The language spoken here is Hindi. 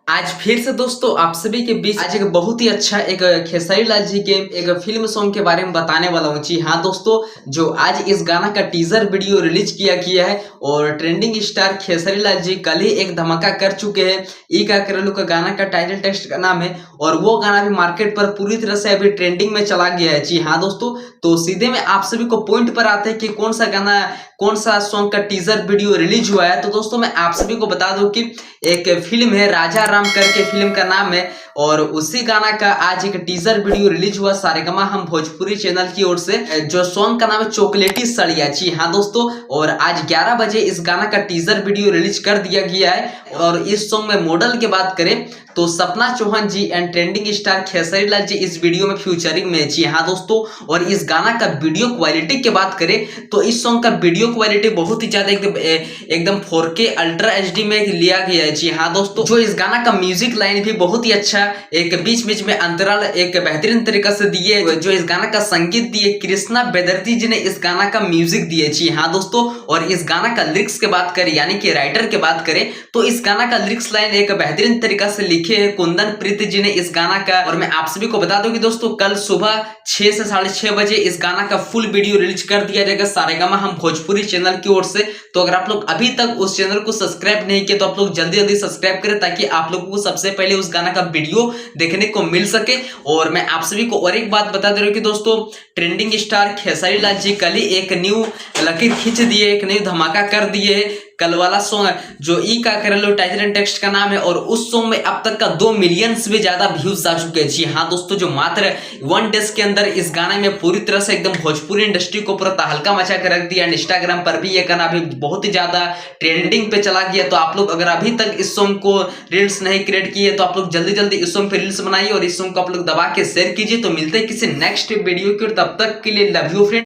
आज फिर से दोस्तों आप सभी के बीच आज एक बहुत ही अच्छा एक खेसारी लाल जी के एक फिल्म सॉन्ग के बारे में बताने वाला हूँ। जी हाँ दोस्तों, जो आज इस गाना का टीजर वीडियो रिलीज किया गया है और ट्रेंडिंग स्टार खेसारी लाल जी कल ही एक धमाका कर चुके हैं। ई का करेलू का गाना का टाइटल टेक्स्ट का नाम है और वो गाना भी मार्केट पर पूरी तरह से अभी ट्रेंडिंग में चला गया है। जी हाँ दोस्तों, तो सीधे में आप सभी को पॉइंट पर आते हैं कि कौन सा गाना कौन सा सॉन्ग का टीजर वीडियो रिलीज हुआ है। तो दोस्तों मैं आप सभी को बता दूं कि एक फिल्म है राजा राम करके फिल्म का नाम है और उसी गाना का आज एक टीजर वीडियो रिलीज हुआ सारेगामा हम भोजपुरी चैनल की ओर से, जो सॉन्ग का नाम है चॉकलेटी सड़िया। जी हाँ दोस्तों, और आज 11 बजे इस गाना का टीजर वीडियो रिलीज कर दिया गया है। और इस सॉन्ग में मॉडल की बात करें तो सपना चौहान जी and trending star Khesari Lal ji इस वीडियो में फ्यूचरिंग में। जी हाँ दोस्तों, और इस गाना का वीडियो क्वालिटी की बात करें तो इस सॉन्ग का वीडियो क्वालिटी बहुत ही ज्यादा एकदम 4K अल्ट्रा HD में लिया गया है। जी हाँ दोस्तों, जो इस गाना का म्यूजिक लाइन भी बहुत ही अच्छा, एक बीच बीच में अंतराल एक बेहतरीन तरीका से दिए। जो इस गाना का संगीत दिए कृष्णा बेदर्जी जी ने इस गाना का म्यूजिक दिए। जी हाँ दोस्तों, और इस गाना का लिरिक्स की बात करें यानी कि राइटर की बात करें तो इस गाना का लिरिक्स लाइन एक बेहतरीन तरीका से लिखे है कुंदन प्रीति जी ने इस गाना का। और मैं आप सभी को बता दूं कि दोस्तों कल सुबह 6 से 6:30 बजे इस गाना का फुल वीडियो रिलीज कर दिया जाएगा सारेगामा हम भोजपुरी चैनल की ओर से। तो अगर आप लोग अभी तक उस चैनल को सब्सक्राइब नहीं किए तो आप लोग जल्दी जल्दी सब्सक्राइब करें ताकि आप लोगों को सबसे पहले उस गाना का वीडियो देखने को मिल सके। और मैं आप सभी को और एक बात बता दे रहा हूं कि दोस्तों ट्रेंडिंग स्टार खेसारी लाल जी कल ही एक न्यू लकीर खींच दिए, एक न्यू धमाका कर दिए। कल वाला सॉन्ग जो ई का करेलो टाइटल एंड टेक्स्ट का नाम है और उस सॉन्ग में अब तक का 2 मिलियन से भी ज्यादा व्यूज आ चुके हैं। जी हाँ दोस्तों, जो मात्र 1 डेज के अंदर इस गाने में पूरी तरह से एकदम भोजपुरी इंडस्ट्री को पूरा तहलका मचा कर रख दिया। इंस्टाग्राम पर भी ये गाना अभी बहुत ही ज्यादा ट्रेंडिंग पे चला गया। तो आप लोग अगर अभी तक इस सॉन्ग को रील्स नहीं क्रिएट किए तो आप लोग जल्दी जल्दी इस सॉन्ग पे रील्स बनाइए और इस सॉन्ग को आप लोग दबा के शेयर कीजिए। तो मिलते हैं किसी नेक्स्ट वीडियो की, तब तक के लिए लव यू फ्रेंड।